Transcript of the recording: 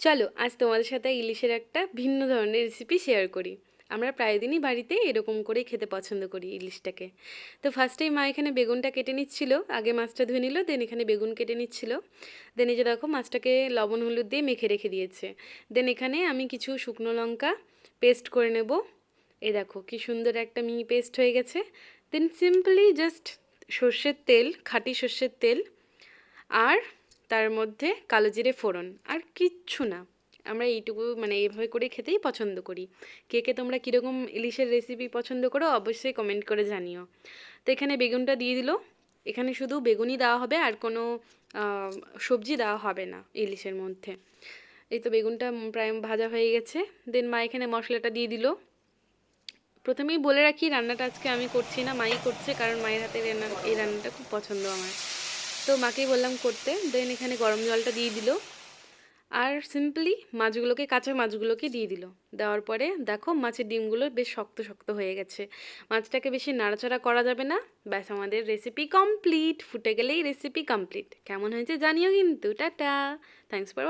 চলো আজ তোমাদের সাথে ইলিশের একটা ভিন্ন ধরনের রেসিপি শেয়ার করি। আমরা প্রায় দিনই বাড়িতে এরকম করে খেতে পছন্দ করি ইলিশটাকে। তো ফার্স্টেই মা এখানে বেগুনটা কেটে নিচ্ছিল, আগে মাছটা ধুয়ে নিল, দেন এখানে বেগুন কেটে নিচ্ছিল। দেন এই যে দেখো মাছটাকে লবণ হলুদ দিয়ে মেখে রেখে দিয়েছে। দেন এখানে আমি কিছু শুকনো লঙ্কা পেস্ট করে নেব। এই দেখো কি সুন্দর একটা মিহি পেস্ট হয়ে গেছে। দেন সিম্পলি জাস্ট সর্ষের তেল, খাঁটি সর্ষের তেল, আর তার মধ্যে কালো জিরে ফোড়ন, আর কিচ্ছু না। আমরা এইটুকু মানে এইভাবে করে খেতেই পছন্দ করি। কে কে তোমরা কীরকম ইলিশের রেসিপি পছন্দ করো অবশ্যই কমেন্ট করে জানিও। তো এখানে বেগুনটা দিয়ে দিল। এখানে শুধু বেগুনই দেওয়া হবে, আর কোনো সবজি দেওয়া হবে না ইলিশের মধ্যে। এই তো বেগুনটা প্রায় ভাজা হয়ে গেছে। দেন মা এখানে মশলাটা দিয়ে দিল। প্রথমেই বলে রাখি, রান্নাটা আজকে আমি করছি না, মাই করছে, কারণ মায়ের হাতের এই রান্নাটা খুব পছন্দ আমার। তো মাকেই বললাম করতে। দেন এখানে গরম জলটা দিয়ে দিল, আর সিম্পলি মাছগুলোকে, কাঁচা মাছগুলোকে দিয়ে দিল। দেওয়ার পরে দেখো মাছের ডিমগুলো বেশ শক্ত শক্ত হয়ে গেছে। মাছটাকে বেশি নাড়াচাড়া করা যাবে না। ব্যাস আমাদের রেসিপি কমপ্লিট। ফুটে গেলেই রেসিপি কমপ্লিট। কেমন হয়েছে জানিও কিন্তু। টাটা। Thanks for